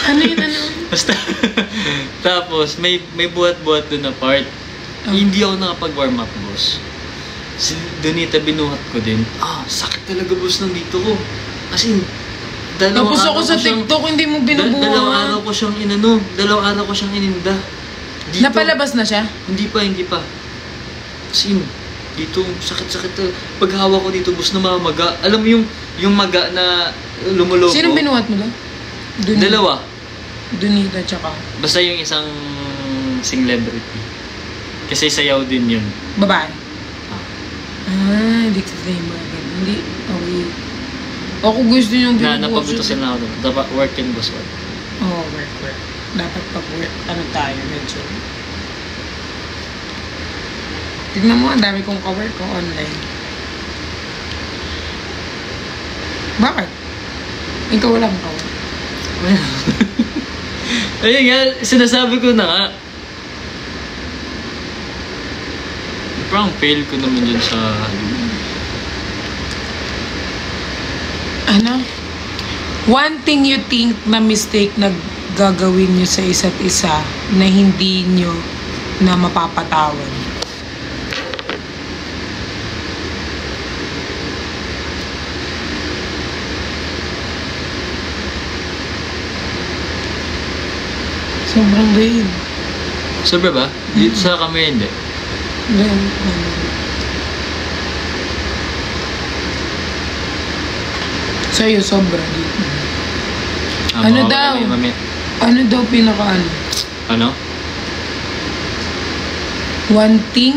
Ano yun, ano? Basta, tapos, may buhat-buhat doon na part. Hindi ako nakapag-warm up, boss. Si Donita, binuhat ko din. Sakit talaga, boss, ng dito ko. Kasi, Tapos ako sa TikTok, hindi mo binubuhat. Dalawang araw ko siyang ininda. Dito, napalabas na siya? Hindi pa. Kasi, dito, sakit-sakit. Pag hawak ko dito, boss, namamaga. Alam mo yung maga na lumuloko. Sino binuhat mo lang? Dalawa. Donita, tsaka? Basta yung isang celebrity. Kasi sayaw din yun. Babae? Hindi ko hindi. Okay. Ako gusto nyo binubuhat. Napagutosin na ako doon. Dapat work and boss work. Work. Dapat pag-work. Ano tayo, medyo. Tignan mo, ang dami kong ka-work ko online. Bakit? Ikaw wala kang ka-work. Ayun nga, sinasabi ko na nga. Parang fail ko naman dyan sa... Ano? One thing you think na mistake na gagawin nyo sa isa't isa na hindi nyo na mapapatawan. Sobrang gayon. Sobra ba? Dito sa kami hindi. Sa'yo, sobra dito. Ano daw? Ano daw pinaka ano? Ano? One thing?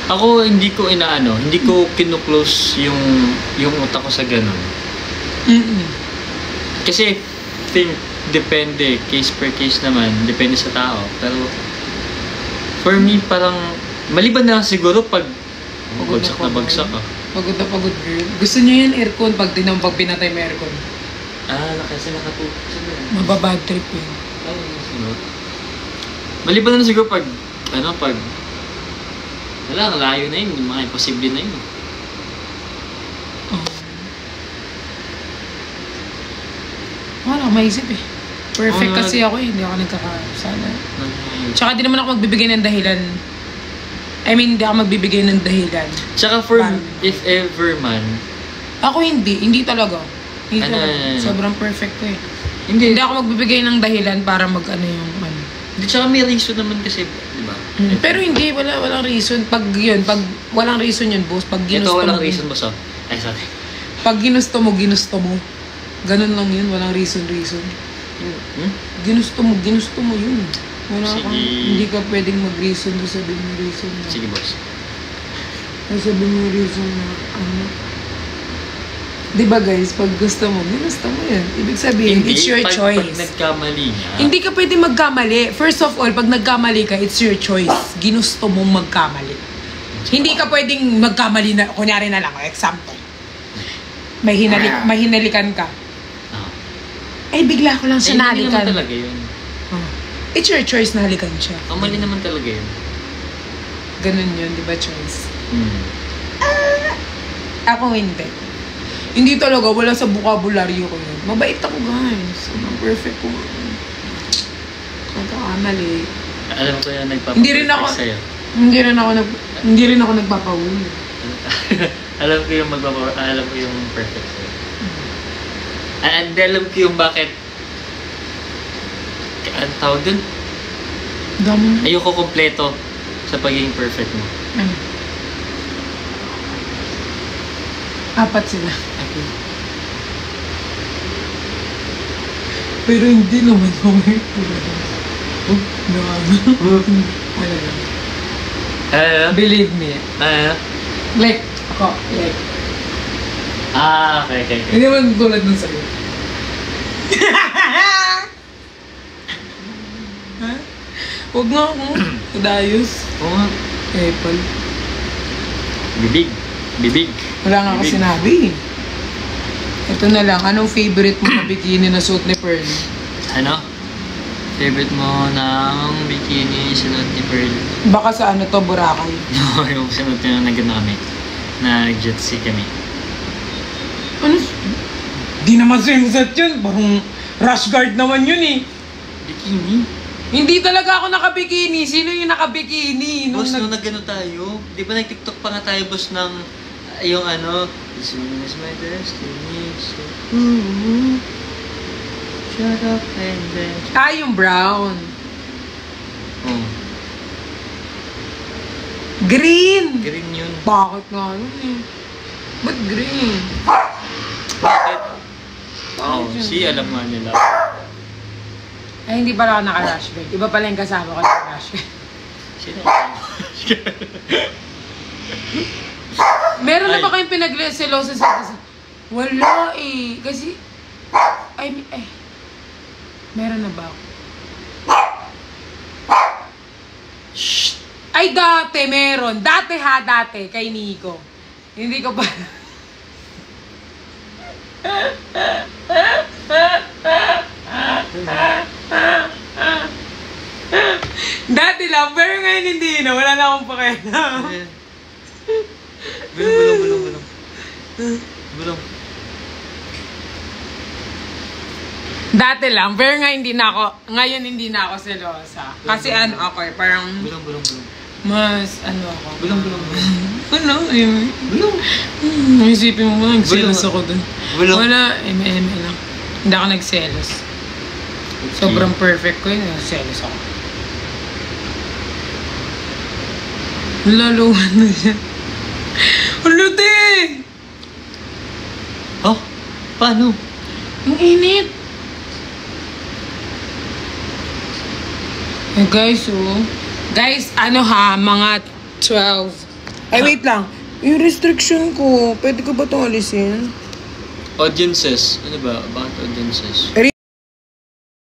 Ako, hindi ko kinuklose yung utak ko sa ganun. Kasi, depende, case per case naman, depende sa tao. Pero, for me, parang, maliban na lang siguro pag bagsak na bagsak ka. Pagod na pagod, girl. Gusto niyo yan, aircon, pag pinatay mo aircon. Kasi nakatulog. Mababad trip yun. Maliban na siguro pag, wala, layo na yun, mga imposible na yun. Wala akong maisip eh. Perfect kasi ako eh, hindi ako nagkakasala. Tsaka di naman ako magbibigay ng dahilan. Hindi ako magbibigay ng dahilan. Tsaka if ever man. Ako hindi talaga. Hindi talaga. Sobrang perfect ko eh. Hindi ako magbibigay ng dahilan para mag-ano yung ano. Tsaka may reason naman kasi, di ba? Pero hindi, walang reason. Pag walang reason yun, boss. Pag ginusto walang mo. reason, boss. Ay, sorry. Pag ginusto mo. Ganun lang yun, walang reason. Ginusto mo yun. Hindi ka pwedeng mag-reason doon, sabi mo reason na. Sige, boss. Sabi mo reason na, Diba guys, pag gusto mo yan. Ibig sabihin, it's your choice. Pag nagkamali nga. Hindi ka pwede magkamali. First of all, pag nagkamali ka, it's your choice. Ginusto mong magkamali. Hindi ka pwedeng magkamali na, kunyari na lang, example. May hinalikan ka. Bigla ko lang siya nahalikan. Hindi naman talaga yun. It's your choice na halikan siya. Mali naman talaga yun. Ganun yun, di ba choice? Ako hindi. Hindi talaga, wala sa bukabularyo ko yun. Mabait ako, guys. Perfect ko. Nagkakamali. Alam ko yung nagpapaperfect sa'yo. Hindi rin ako nagpapahuli. Alam ko yung perfect sa'yo. And alam ko yung bakit. Ang tawag dun? Ayoko kompleto sa pagiging perfect mo. Apat sila. Pero hindi naman ako Believe me. Like, ako, like. Okay. Hindi naman tulad nun sa'yo. Huwag nga ako. Kadayos. Oo nga. Apple. Bibig. Wala nga ako sinabi. Ito na lang. Anong favorite mo na bikini na suot ni Pearl? Ano? Favorite mo ng bikini suot ni Pearl? Baka sa ano to, Boracay. No, yung suot na nagano kami. Nag-jet ski kami. Ano? Di naman swimsuit yun. Parang Rash guard naman yun eh. Bikini? Hindi talaga ako nakabikini. Sino yung nakabikini? Boss, nung nag-ano tayo, di ba nag-tiktok pa nga tayo, boss, ng yung ano, this one is my destiny, so, shut up and then... Yung brown. Oh, Green! green yun. Bakit nga nun eh? Ba't green? Bakit? Oh, Bakit yun? see, alam nga nila. Ay, hindi pala ako naka-rush guard. Iba pala yung kasama ko naka-rush guard. Sino ka? Meron na Ay. ba kayong pinag-selosa sa isa? Wala eh. Kasi, meron na ba ako? Shh! Ay, dati meron. Dati kay Nico. Hindi ko pa... Dati lang, pero ngayon hindi na. Wala na akong pakialam. Bulong. Bulong. Dati lang, pero ngayon hindi na ako selosa. Kasi ano ako eh, parang Bulong. mas ano ako. Bulong. Ano eh. Bulong. Isipin mo ba, nagselos ako dun. Bulong. Wala, eme lang. Hindi ako nagselos. Sobrang perfect ko yun, nagselos ako. Laluhan na siya. Ulute! Oh? Paano? Ang init! Eh guys, Guys, ano ha, mga 12. Ay, wait lang. Yung restriction ko, pwede ko ba itong alisin? Audiences. Ano ba? Bakit audiences?